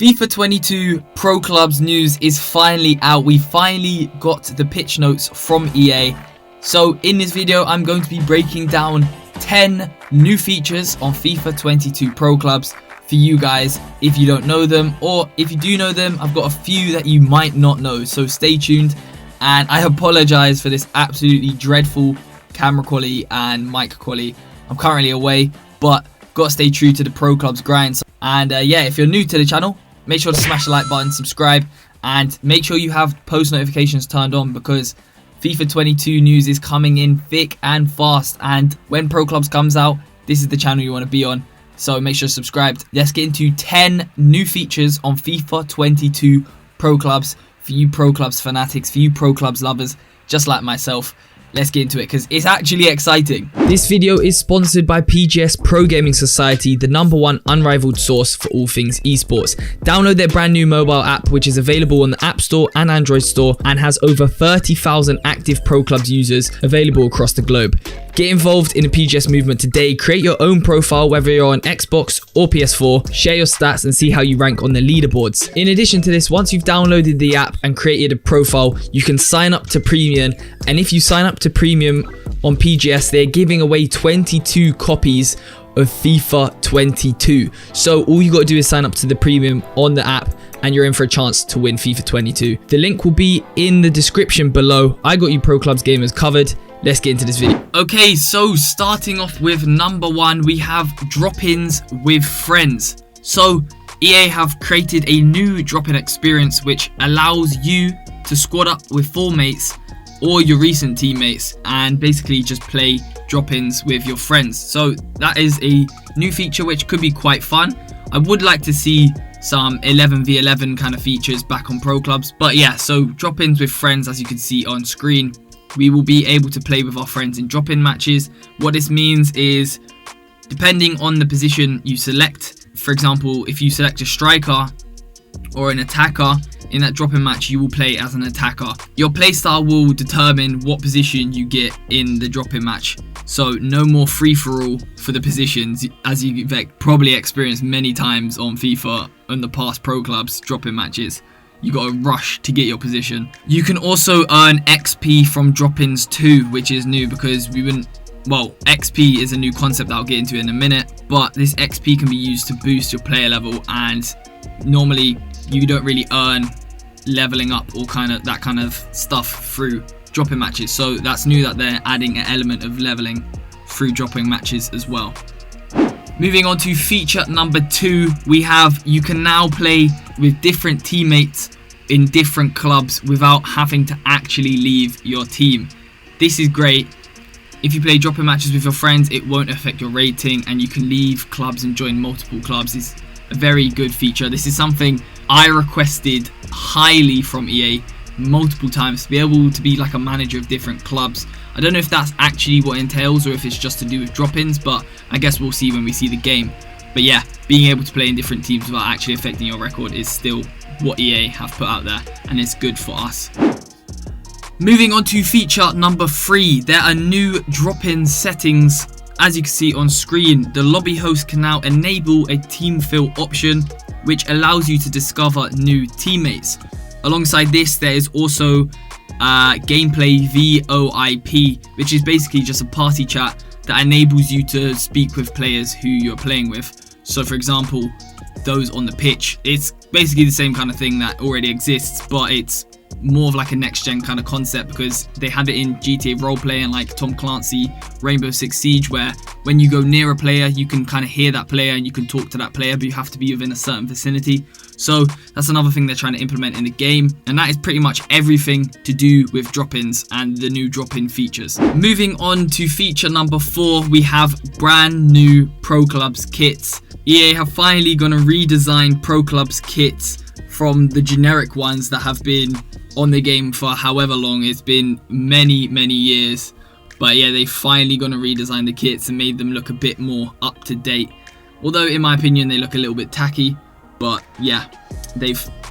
FIFA 22 Pro Clubs news is finally out. We finally got the pitch notes from EA. So in this video, I'm going to be breaking down 10 new features on FIFA 22 Pro Clubs for you guys if you don't know them, or if you do know them, I've got a few that you might not know. So stay tuned, and I apologize for this absolutely dreadful camera quality and mic quality. I'm currently away, but gotta stay true to the Pro Clubs grind. And yeah, if you're new to the channel, make sure to smash the like button, subscribe, and make sure you have post notifications turned on, because FIFA 22 news is coming in thick and fast. And when Pro Clubs comes out, this is the channel you want to be on. So make sure to subscribe. Let's get into 10 new features on FIFA 22 Pro Clubs for you Pro Clubs fanatics, for you Pro Clubs lovers, just like myself. Let's get into it because it's actually exciting. This video is sponsored by PGS Pro Gaming Society, the #1 unrivaled source for all things esports. Download their brand new mobile app, which is available on the App Store and Android Store, and has over 30,000 active Pro Clubs users available across the globe. Get involved in the PGS movement today. Create your own profile, whether you're on Xbox or PS4. Share your stats and see how you rank on the leaderboards. In addition to this, once you've downloaded the app and created a profile, you can sign up to Premium. And if you sign up to Premium on PGS, they're giving away 22 copies of FIFA 22. So all you got to do is sign up to the Premium on the app, and you're in for a chance to win FIFA 22. The link will be in the description below. I got you Pro Clubs gamers covered. Let's get into this video. Okay, so starting off with #1, we have drop-ins with friends. So EA have created a new drop-in experience which allows you to squad up with 4 mates or your recent teammates and basically just play drop-ins with your friends. So that is a new feature which could be quite fun. I would like to see some 11v11 kind of features back on Pro Clubs, but yeah, so drop-ins with friends, as you can see on screen. We will be able to play with our friends in drop-in matches. What this means is, depending on the position you select, for example, if you select a striker or an attacker, in that drop-in match you will play as an attacker. Your playstyle will determine what position you get in the drop-in match. So no more free-for-all for the positions, as you've probably experienced many times on FIFA in the past Pro Clubs drop-in matches. You got to rush to get your position. You can also earn XP from drop-ins too, which is new because we wouldn't. Well, XP is a new concept that I'll get into in a minute, but this XP can be used to boost your player level, and normally you don't really earn leveling up or that kind of stuff through drop-in matches. So that's new that they're adding an element of leveling through drop-in matches as well. Moving on to feature #2, we have you can now play with different teammates in different clubs without having to actually leave your team. This is great. If you play drop-in matches with your friends, it won't affect your rating, and you can leave clubs and join multiple clubs. It's a very good feature. This is something I requested highly from EA multiple times, to be able to be like a manager of different clubs. I don't know if that's actually what it entails or if it's just to do with drop-ins, but I guess we'll see when we see the game. But yeah, being able to play in different teams without actually affecting your record is still what EA have put out there, and it's good for us. Moving on to feature #3, there are new drop-in settings. As you can see on screen, the lobby host can now enable a team fill option, which allows you to discover new teammates. Alongside this, there is also gameplay VoIP, which is basically just a party chat that enables you to speak with players who you're playing with. So for example, those on the pitch. It's basically the same kind of thing that already exists, but it's more of like a next gen kind of concept, because they had it in GTA roleplay and like Tom Clancy Rainbow Six Siege, where when you go near a player you can kind of hear that player and you can talk to that player, but you have to be within a certain vicinity. So that's another thing they're trying to implement in the game, and that is pretty much everything to do with drop-ins and the new drop-in features. Moving on to feature #4, we have brand new Pro Clubs kits. EA have finally gonna redesign Pro Clubs kits from the generic ones that have been on the game for however long. It's been many years, but yeah, they finally gonna redesign the kits and made them look a bit more up to date, although in my opinion they look a little bit tacky. But yeah,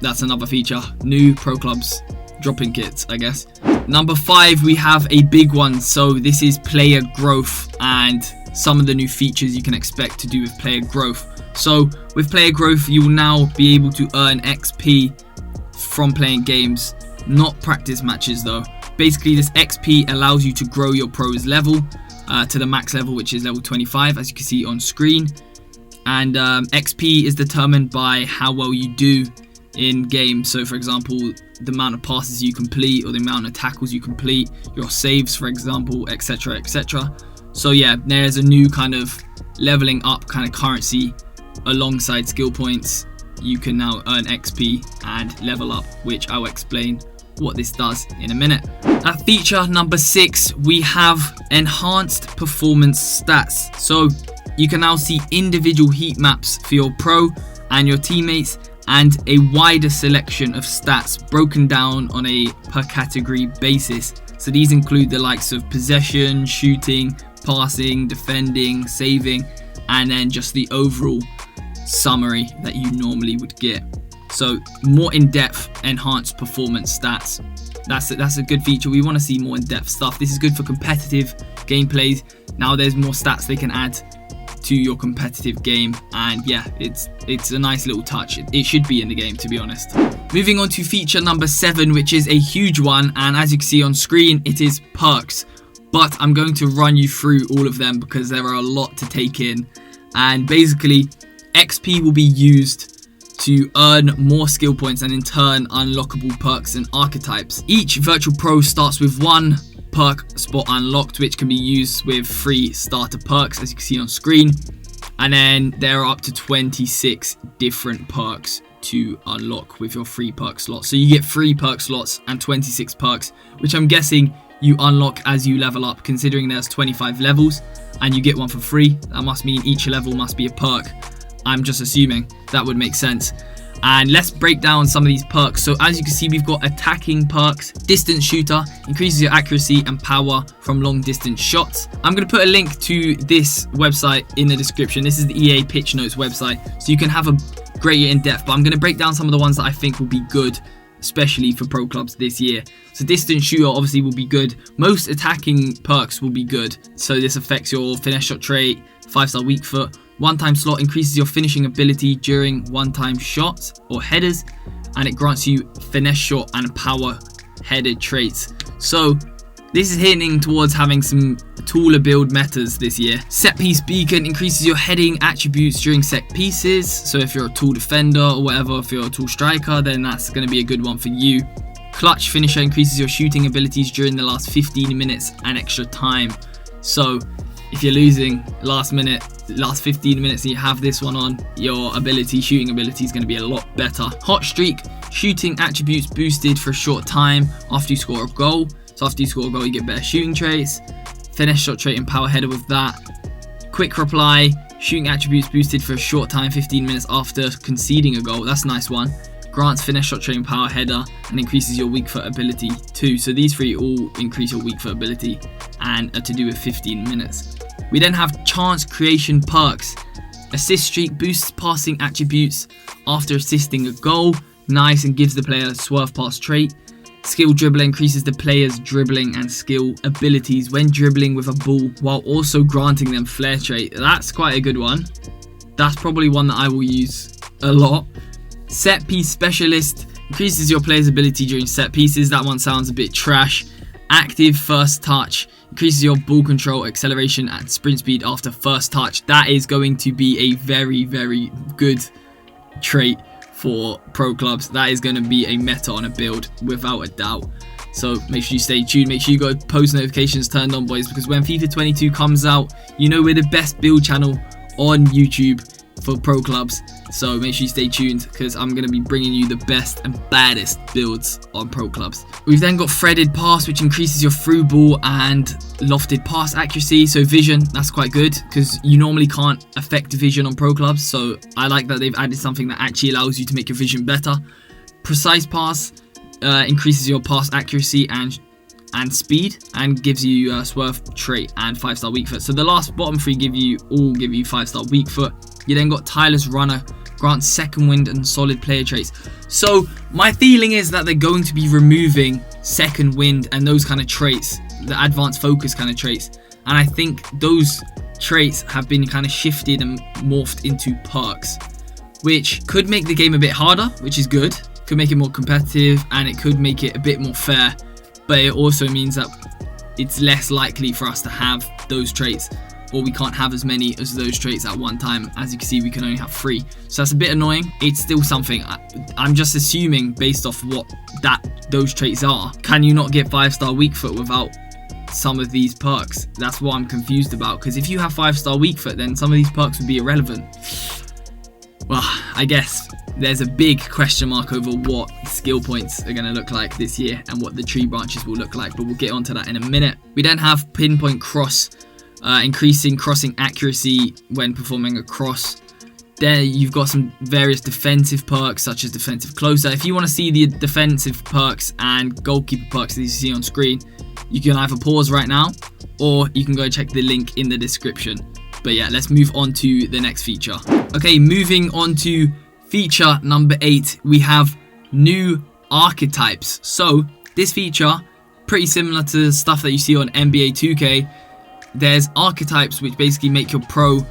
that's another feature. New Pro Clubs drop-in kits, I guess. #5, we have a big one. So this is player growth and some of the new features you can expect to do with player growth. So with player growth, you will now be able to earn XP from playing games, not practice matches though. Basically, this XP allows you to grow your pros level to the max level, which is level 25, as you can see on screen. And XP is determined by how well you do in game. So for example, the amount of passes you complete, or the amount of tackles you complete, your saves for example, etc, etc. So yeah, there's a new kind of leveling up kind of currency alongside skill points. You can now earn XP and level up, which I'll explain what this does in a minute. At feature number 6, we have enhanced performance stats. So you can now see individual heat maps for your pro and your teammates, and a wider selection of stats broken down on a per category basis. So these include the likes of possession, shooting, passing, defending, saving, and then just the overall summary that you normally would get. So more in-depth enhanced performance stats. That's a good feature. We want to see more in-depth stuff. This is good for competitive gameplays. Now there's more stats they can add to your competitive game, and yeah, it's a nice little touch. It should be in the game, to be honest. Moving on to feature number 7, which is a huge one, and as you can see on screen, it is perks. But I'm going to run you through all of them because there are a lot to take in. And basically, XP will be used to earn more skill points and in turn unlockable perks and archetypes. Each virtual pro starts with 1 perk spot unlocked, which can be used with 3 starter perks, as you can see on screen. And then there are up to 26 different perks to unlock with your 3 perk slots. So you get 3 perk slots and 26 perks, which I'm guessing you unlock as you level up, considering there's 25 levels and you get one for free. That must mean each level must be a perk. I'm just assuming that would make sense. And let's break down some of these perks. So as you can see, we've got attacking perks. Distance shooter increases your accuracy and power from long distance shots. I'm going to put a link to this website in the description. This is the EA Pitch Notes website, so you can have a greater in depth, but I'm going to break down some of the ones that I think will be good, especially for pro clubs this year. So distance shooter obviously will be good. Most attacking perks will be good. So this affects your finesse shot trait, 5-star weak foot. One-time slot increases your finishing ability during one-time shots or headers, and it grants you finesse shot and power headed traits. So this is hinting towards having some taller build metas this year. Set piece beacon increases your heading attributes during set pieces. So if you're a tall defender or whatever, if you're a tall striker, then that's going to be a good one for you. Clutch finisher increases your shooting abilities during the last 15 minutes and extra time. So if you're losing last 15 minutes and you have this one on, your shooting ability is going to be a lot better. Hot streak, shooting attributes boosted for a short time after you score a goal. So after you score a goal, you get better shooting traits. Finesse shot trait and power header with that. Quick reply, shooting attributes boosted for a short time, 15 minutes after conceding a goal. That's a nice one. Grants finesse shot trait and power header, and increases your weak foot ability too. So these 3 all increase your weak foot ability and are to do with 15 minutes. We then have chance creation perks. Assist streak boosts passing attributes after assisting a goal. Nice, and gives the player a swerve pass trait. Skill dribbler increases the player's dribbling and skill abilities when dribbling with a ball, while also granting them flair trait. That's quite a good one. That's probably one that I will use a lot. Set piece specialist increases your player's ability during set pieces. That one sounds a bit trash. Active first touch increases your ball control, acceleration, and sprint speed after first touch. That is going to be a very, very good trait for pro clubs. That is going to be a meta on a build without a doubt. So make sure you stay tuned. Make sure you got post notifications turned on, boys, because when FIFA 22 comes out, you know we're the best build channel on YouTube for pro clubs. So make sure you stay tuned, because I'm going to be bringing you the best and baddest builds on pro clubs. We've then got threaded pass, which increases your through ball and lofted pass accuracy. So vision, that's quite good, because you normally can't affect vision on pro clubs. So I like that they've added something that actually allows you to make your vision better. Precise pass increases your pass accuracy and speed, and gives you a swerve trait and 5-star weak foot. So the bottom 3 give you 5-star weak foot. You then got tireless runner, grants second wind and solid player traits. So my feeling is that they're going to be removing second wind and those kind of traits, the advanced focus kind of traits, and I think those traits have been kind of shifted and morphed into perks, which could make the game a bit harder, which is good. Could make it more competitive, and it could make it a bit more fair, but it also means that it's less likely for us to have those traits, or we can't have as many as those traits at one time. As you can see, we can only have 3, so that's a bit annoying. It's still something. I'm just assuming based off what those traits are. Can you not get 5-star weak foot without some of these perks? That's what I'm confused about, because if you have 5-star weak foot, then some of these perks would be irrelevant. Well, I guess there's a big question mark over what skill points are going to look like this year and what the tree branches will look like, but we'll get onto that in a minute. We then have pinpoint cross, increasing crossing accuracy when performing a cross. There you've got some various defensive perks such as defensive closer. If you want to see the defensive perks and goalkeeper perks that you see on screen, you can either pause right now or you can go check the link in the description. But yeah, let's move on to the next feature. Okay, moving on to feature number 8, we have new archetypes. So this feature, pretty similar to stuff that you see on NBA 2K. There's archetypes which basically make your pro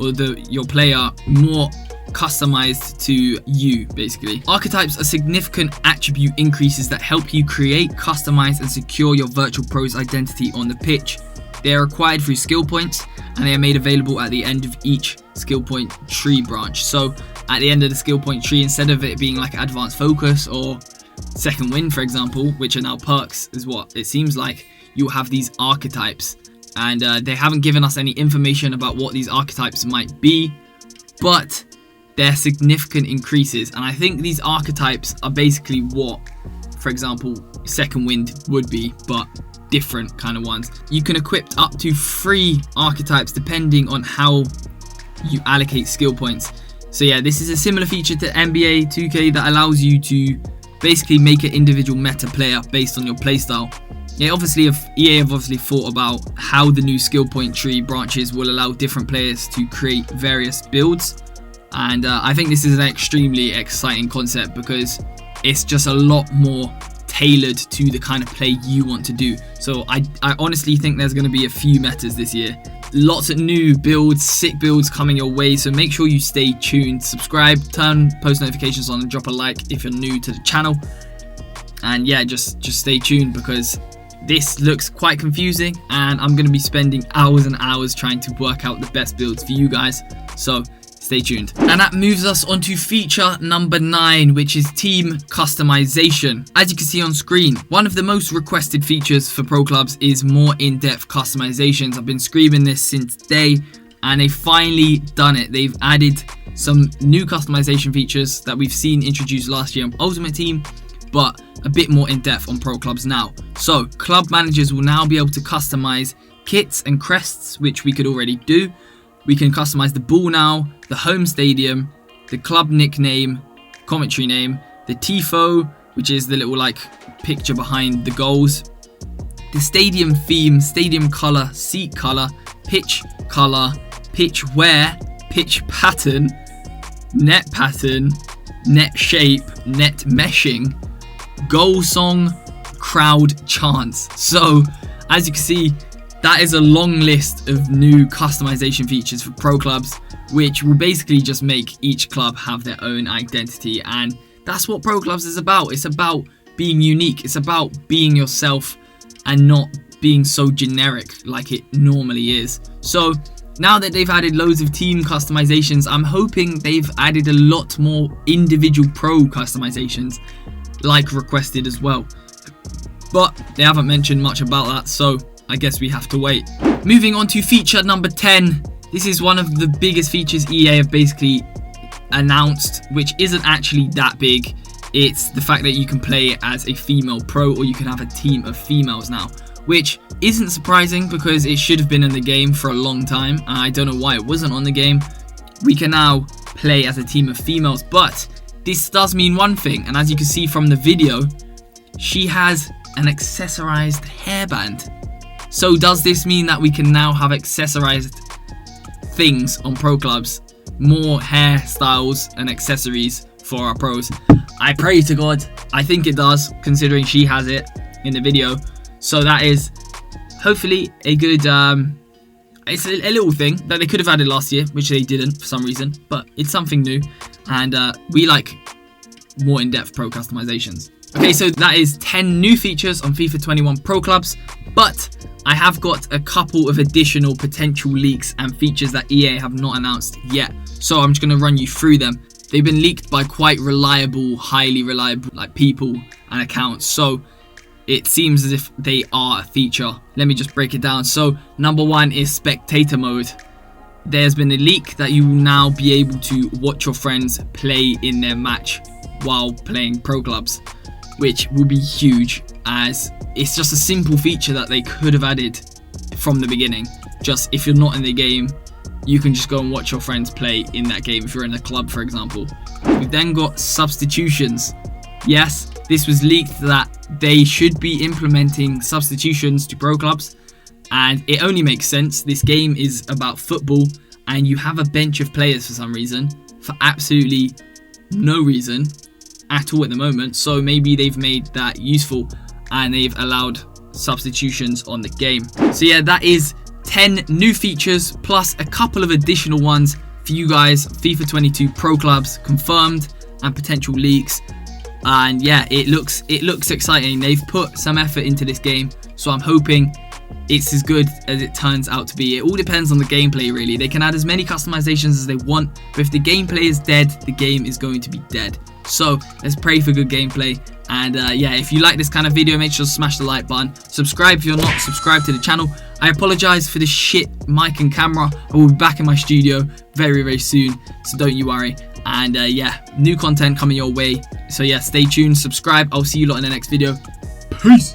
or your player more customized to you, basically. Archetypes are significant attribute increases that help you create, customize, and secure your virtual pro's identity on the pitch. They are acquired through skill points, and they are made available at the end of each skill point tree branch. So at the end of the skill point tree, instead of it being like advanced focus or second wind, for example, which are now perks, is what it seems like, you'll have these archetypes. And they haven't given us any information about what these archetypes might be, but they're significant increases. And I think these archetypes are basically what, for example, second wind would be, but different kind of ones. You can equip up to 3 archetypes depending on how you allocate skill points. So yeah, this is a similar feature to NBA 2K that allows you to basically make an individual meta player based on your playstyle. Yeah, obviously EA have obviously thought about how the new skill point tree branches will allow different players to create various builds, and I think this is an extremely exciting concept because it's just a lot more tailored to the kind of play you want to do. So I honestly think there's going to be a few metas this year. Lots of new builds, sick builds coming your way, so make sure you stay tuned. Subscribe, turn post notifications on, and drop a like if you're new to the channel. And yeah, just stay tuned because this looks quite confusing, and I'm going to be spending hours and hours trying to work out the best builds for you guys. So stay tuned. And that moves us on to feature number 9, which is team customization. As you can see on screen, one of the most requested features for pro clubs is more in-depth customizations. I've been screaming this since day, and they've finally done it. They've added some new customization features that we've seen introduced last year on Ultimate Team, but a bit more in-depth on pro clubs now. So club managers will now be able to customize kits and crests, which we could already do. We can customize the ball now, the home stadium, the club nickname, commentary name, the tifo, which is the little like picture behind the goals, the stadium theme, stadium color, seat color, pitch wear, pitch pattern, net shape, net meshing, goal song, crowd chants. So as you can see, that is a long list of new customization features for pro clubs, which will basically just make each club have their own identity. And that's what pro clubs is about. It's about being unique. It's about being yourself and not being so generic like it normally is. So now that they've added loads of team customizations, I'm hoping they've added a lot more individual pro customizations like requested as well. But they haven't mentioned much about that, so I guess we have to wait. Moving on to feature number 10. This is one of the biggest features EA have basically announced, which isn't actually that big. It's the fact that you can play as a female pro, or you can have a team of females now, which isn't surprising because it should have been in the game for a long time. I don't know why it wasn't on the game. We can now play as a team of females, but this does mean one thing, and as you can see from the video, she has an accessorized hairband. So does this mean that we can now have accessorized things on pro clubs? More hairstyles and accessories for our pros? I pray to God. I think it does, considering she has it in the video. So that is hopefully a good It's a little thing that they could have added last year, which they didn't for some reason, but it's something new, and we like more in-depth pro customizations. Okay, so that is 10 new features on FIFA 21 Pro Clubs, but I have got a couple of additional potential leaks and features that EA have not announced yet. So I'm just going to run you through them. They've been leaked by quite reliable, highly reliable people and accounts. So it seems as if they are a feature. Let me just break it down. So number one is spectator mode. There's been a leak that you will now be able to watch your friends play in their match while playing pro clubs, which will be huge, as it's just a simple feature that they could have added from the beginning. Just if you're not in the game, you can just go and watch your friends play in that game if you're in a club, for example. We've then got substitutions. Yes, this was leaked that they should be implementing substitutions to pro clubs, and it only makes sense. This game is about football, and you have a bench of players for some reason, for absolutely no reason at all at the moment. So maybe they've made that useful and they've allowed substitutions on the game. So yeah, that is 10 new features plus a couple of additional ones for you guys. FIFA 22 Pro Clubs confirmed and potential leaks. And yeah, it looks exciting. They've put some effort into this game, so I'm hoping it's as good as it turns out to be. It all depends on the gameplay, really. They can add as many customizations as they want, but if the gameplay is dead, the game is going to be dead. So let's pray for good gameplay. And yeah, if you like this kind of video, make sure to smash the like button. Subscribe if you're not subscribed to the channel. I apologize for the shit mic and camera. I will be back in my studio very, very soon, so don't you worry. And yeah, new content coming your way. So yeah, stay tuned, subscribe. I'll see you lot in the next video. Peace.